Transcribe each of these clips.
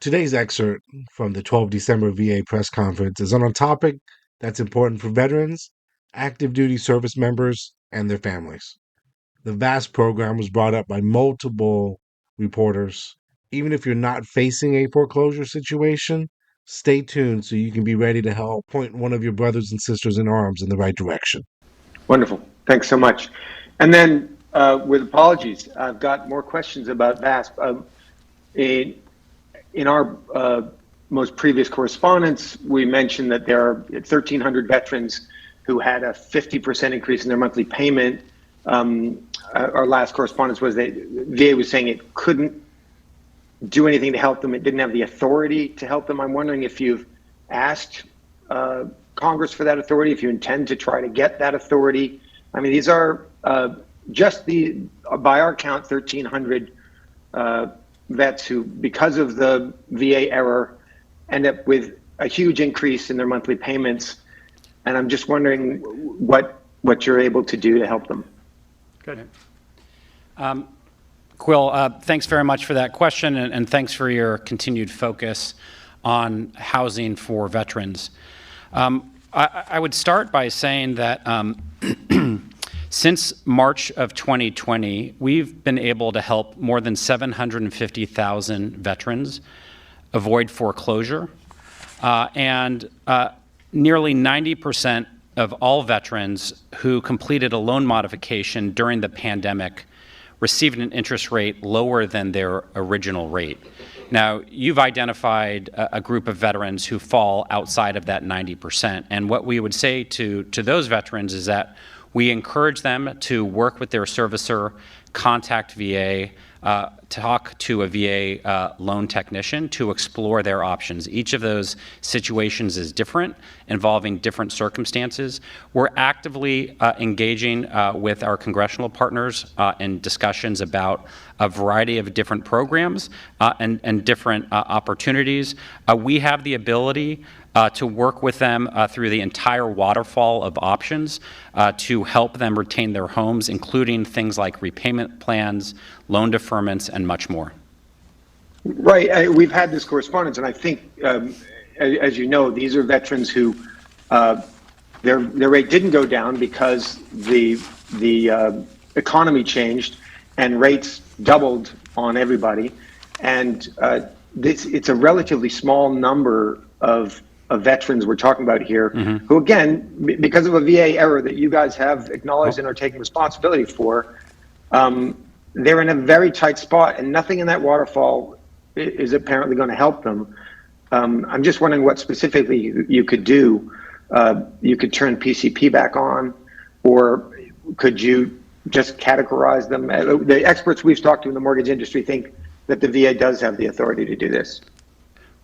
Today's excerpt from the 12 December VA press conference is on a topic that's important for veterans, active duty service members, and their families. The VASP program was brought up by multiple reporters. Even if you're not facing a foreclosure situation, stay tuned so you can be ready to help point one of your brothers and sisters in arms in the right direction. Wonderful. Thanks so much. And then, with apologies, I've got more questions about VASP. In our most previous correspondence, we mentioned that there are 1,300 veterans who had a 50% increase in their monthly payment. Our last correspondence was that VA was saying it couldn't do anything to help them. It didn't have the authority to help them. I'm wondering if you've asked Congress for that authority, if you intend to try to get that authority. I mean, these are by our count, 1,300 vets who, because of the VA error, end up with a huge increase in their monthly payments. And I'm just wondering what you're able to do to help them. Good. Quill, thanks very much for that question, and thanks for your continued focus on housing for veterans. I would start by saying that since March of 2020, we've been able to help more than 750,000 veterans avoid foreclosure, and nearly 90% of all veterans who completed a loan modification during the pandemic received an interest rate lower than their original rate. Now, you've identified a group of veterans who fall outside of that 90%, and what we would say to those veterans is that we encourage them to work with their servicer, contact VA, talk to a VA loan technician to explore their options. Each of those situations is different, involving different circumstances. We're actively engaging with our congressional partners in discussions about a variety of different programs and different opportunities. We have the ability to work with them through the entire waterfall of options to help them retain their homes, including things like repayment plans, loan deferments, and much more. Right. We've had this correspondence, and I think, as you know, these are veterans who their rate didn't go down because the economy changed and rates doubled on everybody, and it's a relatively small number of veterans we're talking about here, who, again, because of a VA error that you guys have acknowledged and are taking responsibility for, they're in a very tight spot, and nothing in that waterfall is apparently going to help them. I'm just wondering what specifically you could do. You could turn PCP back on, or could you just categorize them? The experts we've talked to in the mortgage industry think that the VA does have the authority to do this.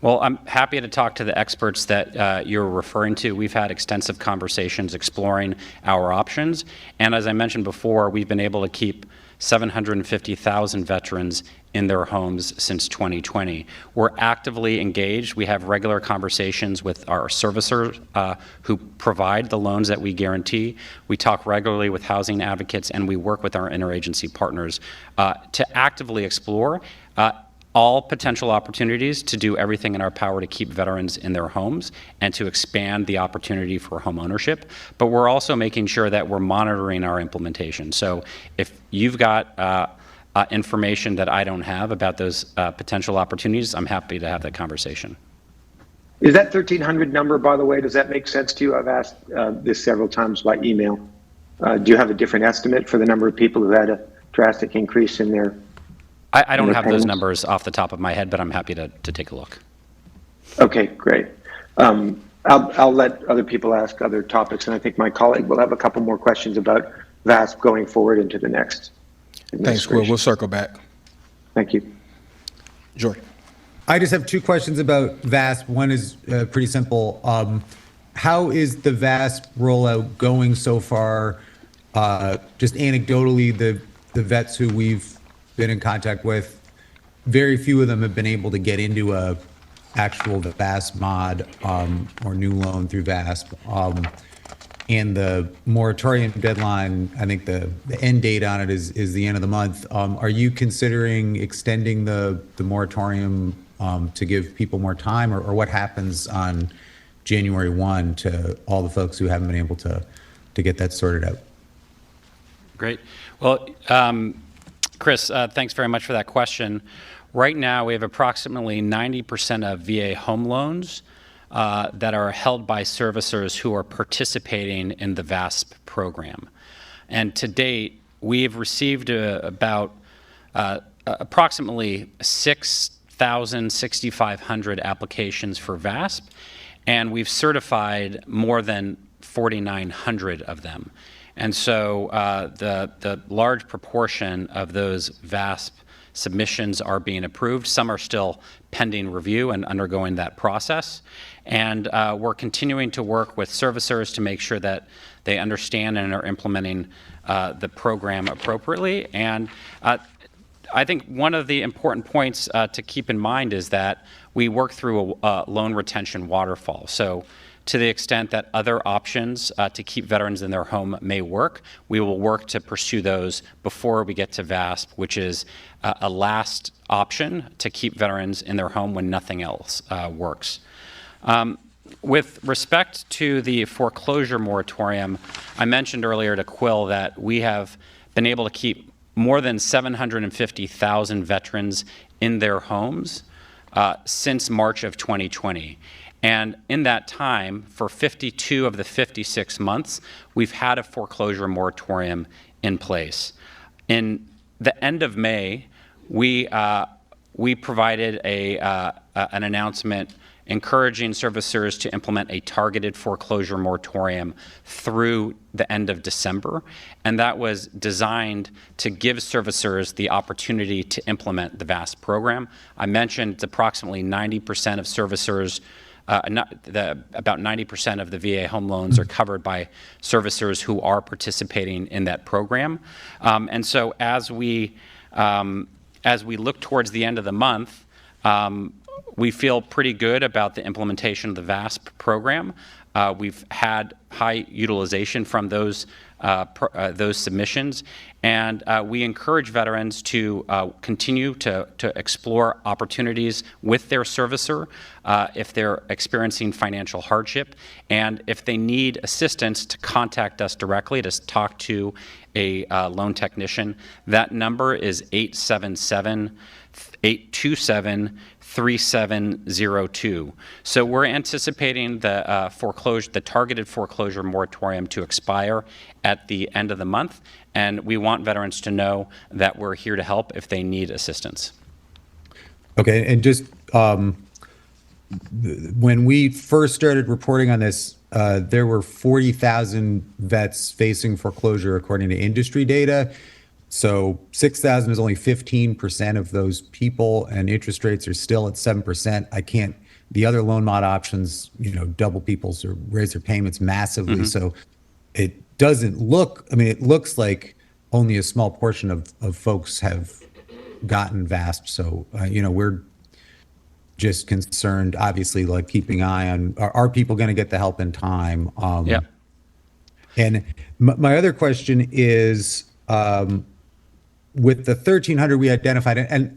Well, I'm happy to talk to the experts that you're referring to. We've had extensive conversations exploring our options. And as I mentioned before, we've been able to keep 750,000 veterans in their homes since 2020. We're actively engaged. We have regular conversations with our servicers who provide the loans that we guarantee. We talk regularly with housing advocates, and we work with our interagency partners to actively explore all potential opportunities to do everything in our power to keep veterans in their homes and to expand the opportunity for home ownership. But we're also making sure that we're monitoring our implementation. So if you've got information that I don't have about those potential opportunities, I'm happy to have that conversation. Is that 1,300 number, by the way, does that make sense to you? I've asked this several times by email. Do you have a different estimate for the number of people who had a drastic increase in their I don't have those numbers off the top of my head, but I'm happy to take a look. Okay, great. I'll let other people ask other topics, and I think my colleague will have a couple more questions about VASP going forward into the next. Thanks, Will. We'll circle back. Thank you. Jordan. I just have two questions about VASP. One is pretty simple. How is the VASP rollout going so far? Just anecdotally, the vets who we've been in contact with, very few of them have been able to get into a actual VASP mod or new loan through VASP. And the moratorium deadline, I think the end date on it is the end of the month. Are you considering extending the moratorium to give people more time, or what happens on January 1 to all the folks who haven't been able to get that sorted out? Great. Well, Chris, thanks very much for that question. Right now, we have approximately 90% of VA home loans that are held by servicers who are participating in the VASP program. And to date, we have received about approximately 6,500 applications for VASP, and we've certified more than 4,900 of them. And so the large proportion of those VASP submissions are being approved. Some are still pending review and undergoing that process. And we're continuing to work with servicers to make sure that they understand and are implementing the program appropriately. And I think one of the important points to keep in mind is that we work through a loan retention waterfall. So to the extent that other options to keep veterans in their home may work, we will work to pursue those before we get to VASP, which is a last option to keep veterans in their home when nothing else works. With respect to the foreclosure moratorium, I mentioned earlier to Quill that we have been able to keep more than 750,000 veterans in their homes since March of 2020. And in that time, for 52 of the 56 months, we've had a foreclosure moratorium in place. In the end of May, we provided an announcement encouraging servicers to implement a targeted foreclosure moratorium through the end of December. And that was designed to give servicers the opportunity to implement the VASP program. I mentioned it's approximately 90% of servicers, about 90% of the VA home loans are covered by servicers who are participating in that program. And so as we look towards the end of the month, we feel pretty good about the implementation of the VASP program. We've had high utilization from those submissions, and we encourage veterans to continue to explore opportunities with their servicer if they're experiencing financial hardship, and if they need assistance, to contact us directly to talk to a loan technician. That number is 877-827-3702. So we're anticipating the targeted foreclosure moratorium to expire at the end of the month, and we want veterans to know that we're here to help if they need assistance. Okay, and just when we first started reporting on this, there were 40,000 vets facing foreclosure according to industry data. So 6,000 is only 15% of those people, and interest rates are still at 7%. The other loan mod options, double people's or raise their payments massively. Mm-hmm. So it doesn't look, it looks like only a small portion of folks have gotten VASP. So, we're just concerned, obviously, like keeping an eye on, are people going to get the help in time? Yeah. And my other question is, with the 1,300 we identified, and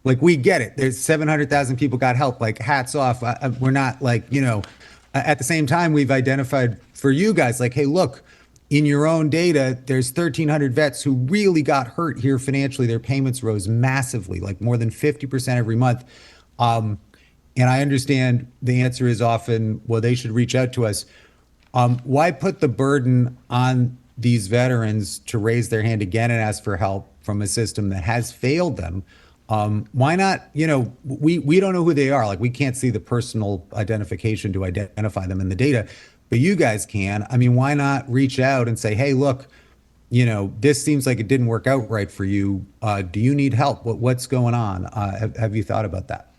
we get it. There's 700,000 people got help. Like, hats off. We're not at the same time, we've identified for you guys, like, hey, look, in your own data, there's 1,300 vets who really got hurt here financially. Their payments rose massively, like more than 50% every month. And I understand the answer is often, well, they should reach out to us. Why put the burden on these veterans to raise their hand again and ask for help from a system that has failed them? Why not, we don't know who they are. Like, we can't see the personal identification to identify them in the data, but you guys can. Why not reach out and say, hey, look, this seems like it didn't work out right for you. Do you need help? What's going on? Have you thought about that?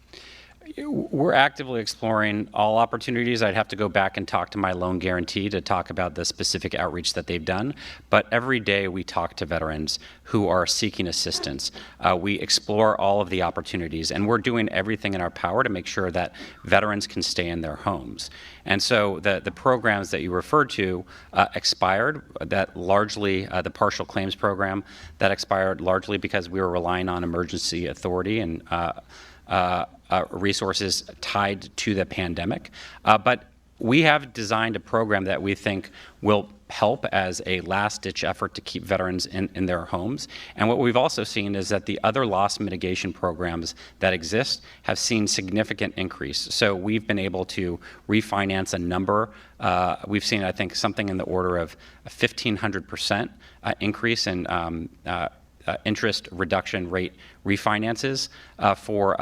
We're actively exploring all opportunities. I'd have to go back and talk to my loan guarantee to talk about the specific outreach that they've done. But every day we talk to veterans who are seeking assistance. We explore all of the opportunities, and we're doing everything in our power to make sure that veterans can stay in their homes. And so the programs that you referred to expired, that largely, the partial claims program, that expired largely because we were relying on emergency authority and resources tied to the pandemic. But we have designed a program that we think will help as a last-ditch effort to keep veterans in their homes. And what we've also seen is that the other loss mitigation programs that exist have seen significant increase. So we've been able to refinance a number. We've seen, I think, something in the order of a 1,500% increase in interest reduction rate refinances for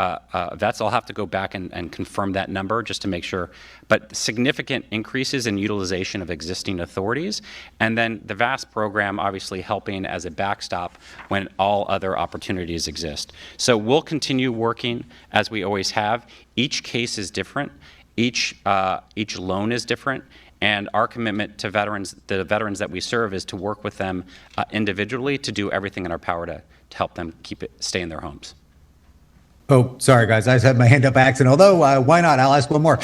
vets. I'll have to go back and confirm that number just to make sure. But significant increases in utilization of existing authorities. And then the VASP program obviously helping as a backstop when all other opportunities exist. So we'll continue working as we always have. Each case is different. Each loan is different. And our commitment to veterans, the veterans that we serve, is to work with them individually to do everything in our power to help them stay in their homes. Oh, sorry, guys. I just had my hand up by accident. Although, why not? I'll ask one more.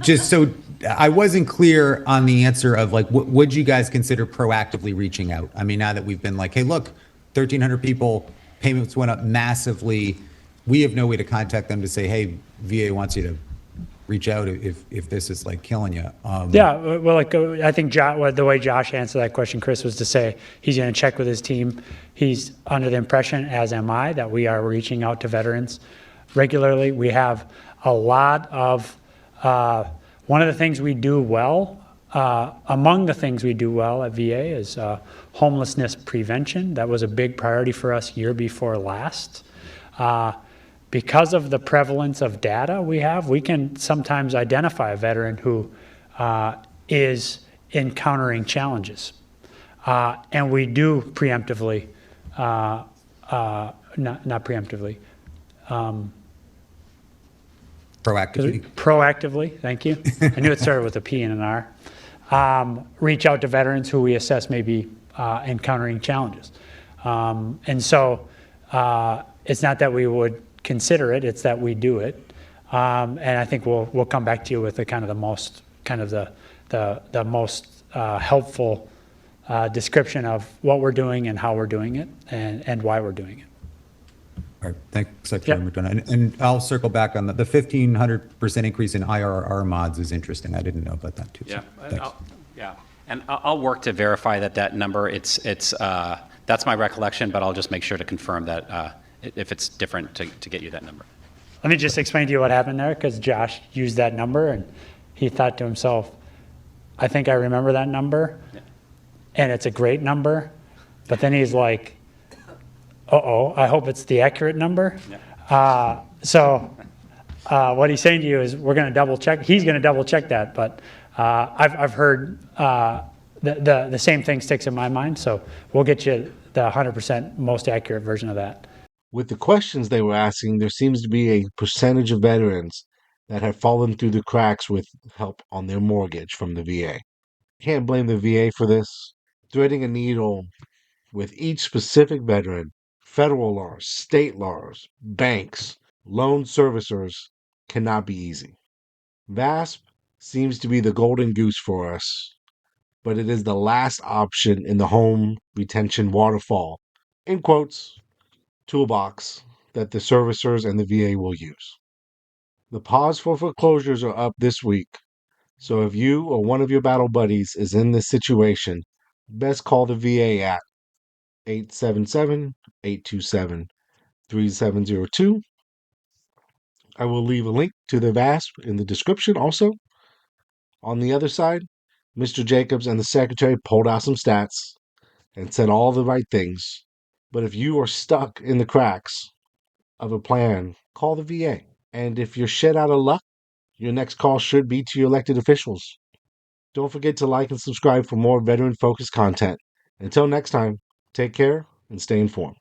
Just so I wasn't clear on the answer of like, would you guys consider proactively reaching out? I mean, now that we've been like, hey, look, 1,300 people, payments went up massively. We have no way to contact them to say, hey, VA wants you to reach out if this is like killing you. Yeah, well, like I think the way Josh answered that question, Chris, was to say he's going to check with his team. He's under the impression, as am I, that we are reaching out to veterans regularly. We have a lot of, one of the things we do well, among the things we do well at VA is homelessness prevention. That was a big priority for us year before last. Because of the prevalence of data we have, we can sometimes identify a veteran who is encountering challenges. And we do preemptively, not preemptively. Proactively, thank you. I knew it started with a P and an R. Reach out to veterans who we assess may be encountering challenges. And so it's not that we would consider it, it's that we do it. And I think we'll come back to you with the most helpful description of what we're doing and how we're doing it and why we're doing it. All right, thanks, Secretary McDonough. And I'll circle back on the 1,500% increase in IRR mods is interesting. I didn't know about that too. Yeah, and I'll work to verify that number. It's that's my recollection, but I'll just make sure to confirm that if it's different to get you that number. Let me just explain to you what happened there, because Josh used that number and he thought to himself, I think I remember that number, and it's a great number. But then he's like, uh-oh, I hope it's the accurate number. So what he's saying to you is we're going to double check. He's going to double check that, but I've heard the same thing sticks in my mind. So we'll get you the 100% most accurate version of that. With the questions they were asking, there seems to be a percentage of veterans that have fallen through the cracks with help on their mortgage from the VA. Can't blame the VA for this. Threading a needle with each specific veteran, federal laws, state laws, banks, loan servicers cannot be easy. VASP seems to be the golden goose for us, but it is the last option in the home retention waterfall, in quotes, toolbox that the servicers and the VA will use. The pause for foreclosures are up this week, so if you or one of your battle buddies is in this situation, best call the VA at 877-827-3702. I will leave a link to the VASP in the description also. On the other side, Mr. Jacobs and the secretary pulled out some stats and said all the right things. But if you are stuck in the cracks of a plan, call the VA. And if you're shit out of luck, your next call should be to your elected officials. Don't forget to like and subscribe for more veteran-focused content. Until next time, take care and stay informed.